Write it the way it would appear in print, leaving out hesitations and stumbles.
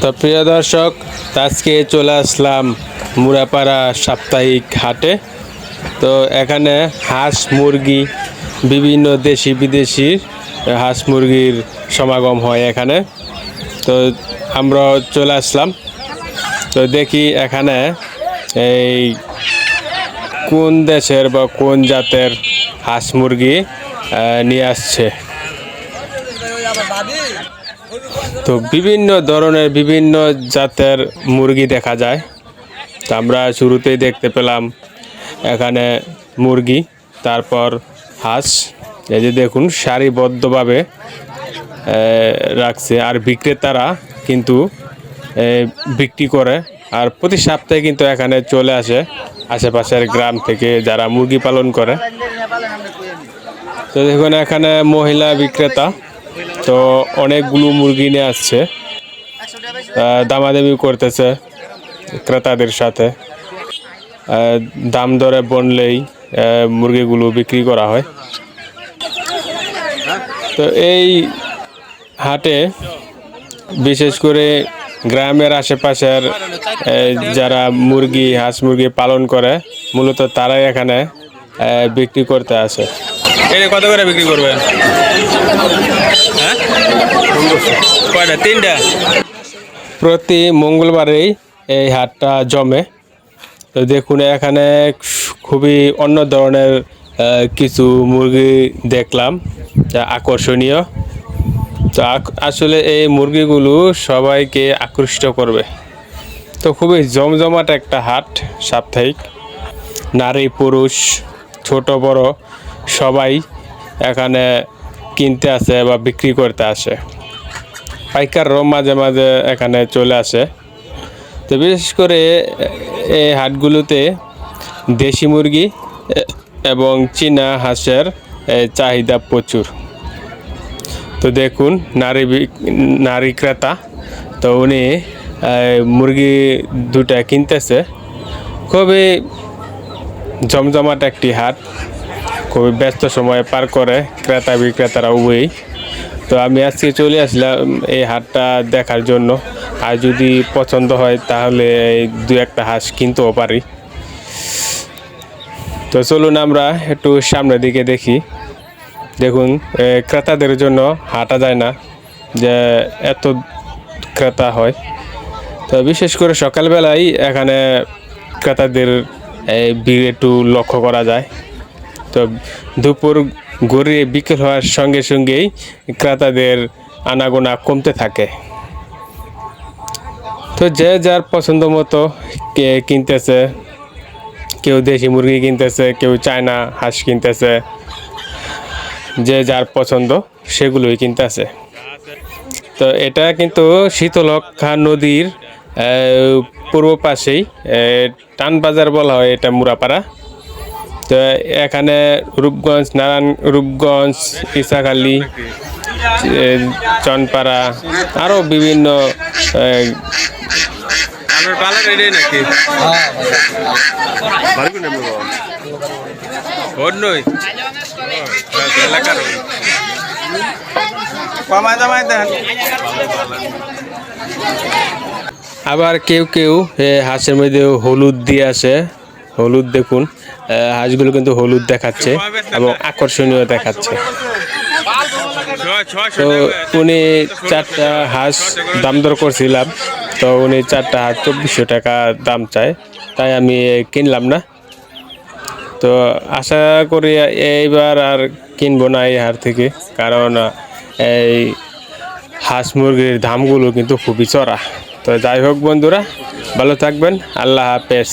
তো প্রিয় দর্শক, আজকে চলে আসলাম মুরাপাড়া সাপ্তাহিক হাটে। তো এখানে হাঁস মুরগি বিভিন্ন দেশি বিদেশি হাঁস মুরগির সমাগম হয় এখানে। তো আমরা চলে আসলাম, তো দেখি এখানে এই কোন দেশের বা কোন জাতের হাঁস মুরগি নিয়ে আসছে। তো বিভিন্ন ধরনের বিভিন্ন জাতের মুরগি দেখা যায়। তো আমরা শুরুতেই দেখতে পেলাম এখানে মুরগি, তারপর হাঁস। এই যে দেখুন সারিবদ্ধভাবে রাখছে, আর বিক্রেতারা কিন্তু বিক্রি করে। আর প্রতি সপ্তাহে কিন্তু এখানে চলে আসে আশেপাশের গ্রাম থেকে যারা মুরগি পালন করে। তো দেখুন এখানে মহিলা বিক্রেতা, তো অনেকগুলো মুরগি নিয়ে আসছে, দামাদামি করতেছে ক্রেতাদের সাথে। দাম দরে বললেই মুরগিগুলো বিক্রি করা হয়। তো এই হাটে বিশেষ করে গ্রামের আশেপাশের যারা মুরগি হাঁস মুরগি পালন করে মূলত তারাই এখানে বিক্রি করতে আসে। এটা কত করে বিক্রি করবেন? হ্যাঁ, কয়টা? 3টা। প্রতি মঙ্গলবারেই এই হাটটা জমে। তো দেখুন এখানে খুবই অন্য ধরনের কিছু মুরগি দেখলাম যা আকর্ষণীয়। তো আসলে এই মুরগিগুলো সবাইকে আকৃষ্ট করবে। তো খুবই জমজমাট একটা হাট সাপ্তাহিক। নারী পুরুষ ছোট বড় সবাই এখানে কিনতে আসে বা বিক্রি করতে আসে। পাইকাররাও মাঝে মাঝে এখানে চলে আসে। তো বিশেষ করে এই হাটগুলোতে দেশি মুরগি এবং চীনা হাঁসের চাহিদা প্রচুর। তো দেখুন নারী ক্রেতা, তো উনি মুরগি দুটা কিনতেছে। খুবই জমজমাট একটি হাট, খুবই ব্যস্ত সময় পার করে ক্রেতা বিক্রেতারা উভয়ই। তো আমি আজকে চলে আসলাম এই হাটটা দেখার জন্য। আর যদি পছন্দ হয় তাহলে 2-1টা হাঁস কিনতেও পারি। তো চলুন আমরা একটু সামনের দিকে দেখি। দেখুন ক্রেতাদের জন্য হাঁটা যায় না, যে এত ক্রেতা হয়। তো বিশেষ করে সকালবেলায় এখানে ক্রেতাদের ভিড় একটু লক্ষ্য করা যায়। তো দুপুর গড়িয়ে বিকেল হওয়ার সঙ্গে সঙ্গেই ক্রেতাদের আনাগোনা কমতে থাকে। তো যে যার পছন্দ মতো কিনতেছে, কেউ দেশি মুরগি কিনতেছে, কেউ চায়না হাঁস কিনতেছে, যে যার পছন্দ সেগুলোই কিনতেছে। তো এটা কিন্তু শীতলক্ষা নদীর পূর্ব পাশেই টান বাজার বলা হয় এটা মুরাপাড়া। তো এখানে রূপগঞ্জ ইসাখালী চনপাড়া আরও বিভিন্ন আবার কেউ কেউ হাঁসের মধ্যে হলুদ দিয়ে আসে। হলুদ দেখুন হাঁসগুলো কিন্তু হলুদ দেখাচ্ছে এবং আকর্ষণীয় দেখাচ্ছে। তো উনি 4টা হাঁস দাম দর করছিলাম, তো উনি 4টা হাঁস 2400 টাকা দাম চায়, তাই আমি কিনলাম না। তো আশা করি এইবার আর কিনবো না এই হাট থেকে, কারণ এই হাঁস মুরগির দামগুলো কিন্তু খুবই চড়া। তো যাই হোক বন্ধুরা, ভালো থাকবেন, আল্লাহ হাফেজ।